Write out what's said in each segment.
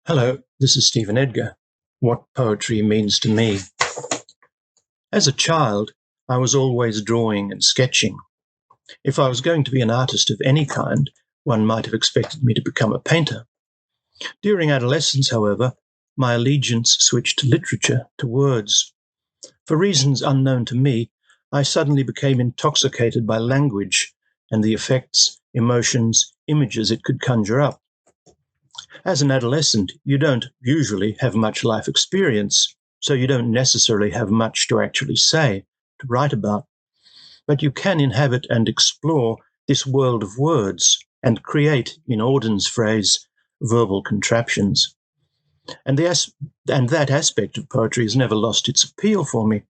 Hello, this is Stephen Edgar. What poetry means to me. As a child, I was always drawing and sketching. If I was going to be an artist of any kind, one might have expected me to become a painter. During adolescence, however, my allegiance switched to literature, to words. For reasons unknown to me, I suddenly became intoxicated by language and the effects, emotions, images it could conjure up. As an adolescent, you don't usually have much life experience, so you don't necessarily have much to actually say, to write about. But you can inhabit and explore this world of words and create, in Auden's phrase, verbal contraptions. And that aspect of poetry has never lost its appeal for me.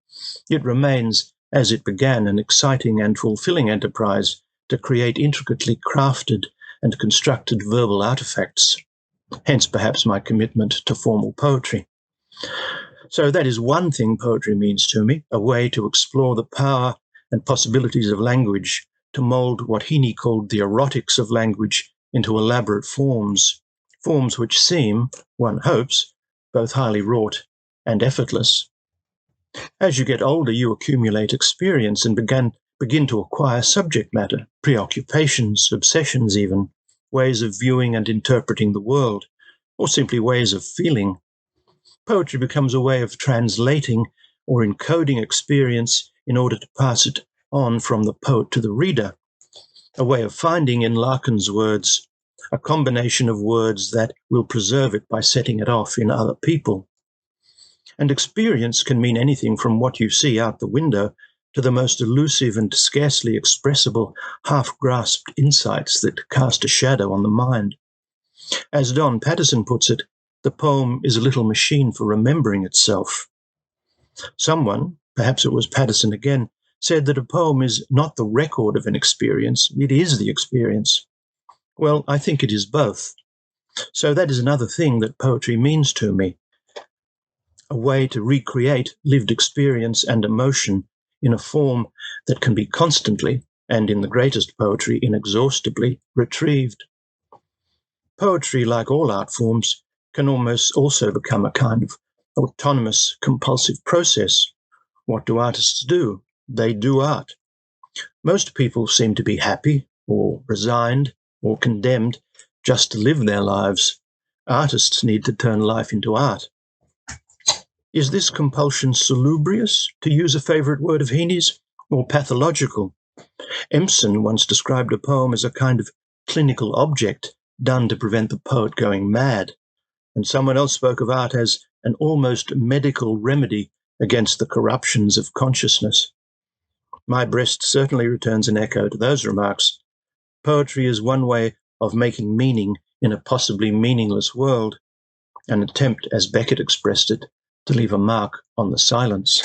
It remains, as it began, an exciting and fulfilling enterprise to create intricately crafted and constructed verbal artifacts. Hence, perhaps, my commitment to formal poetry. So that is one thing poetry means to me, a way to explore the power and possibilities of language, to mould what Heaney called the erotics of language into elaborate forms, forms which seem, one hopes, both highly wrought and effortless. As you get older, you accumulate experience and begin to acquire subject matter, preoccupations, obsessions even, ways of viewing and interpreting the world, or simply ways of feeling. Poetry becomes a way of translating or encoding experience in order to pass it on from the poet to the reader, a way of finding, in Larkin's words, a combination of words that will preserve it by setting it off in other people. And experience can mean anything from what you see out the window to the most elusive and scarcely expressible, half-grasped insights that cast a shadow on the mind. As Don Patterson puts it, the poem is a little machine for remembering itself. Someone, perhaps it was Patterson again, said that a poem is not the record of an experience, it is the experience. Well, I think it is both. So that is another thing that poetry means to me, a way to recreate lived experience and emotion in a form that can be constantly, and in the greatest poetry, inexhaustibly, retrieved. Poetry, like all art forms, can almost also become a kind of autonomous, compulsive process. What do artists do? They do art. Most people seem to be happy, or resigned, or condemned just to live their lives. Artists need to turn life into art. Is this compulsion salubrious, to use a favourite word of Heaney's, or pathological? Empson once described a poem as a kind of clinical object done to prevent the poet going mad, and someone else spoke of art as an almost medical remedy against the corruptions of consciousness. My breast certainly returns an echo to those remarks. Poetry is one way of making meaning in a possibly meaningless world, an attempt, as Beckett expressed it, to leave a mark on the silence.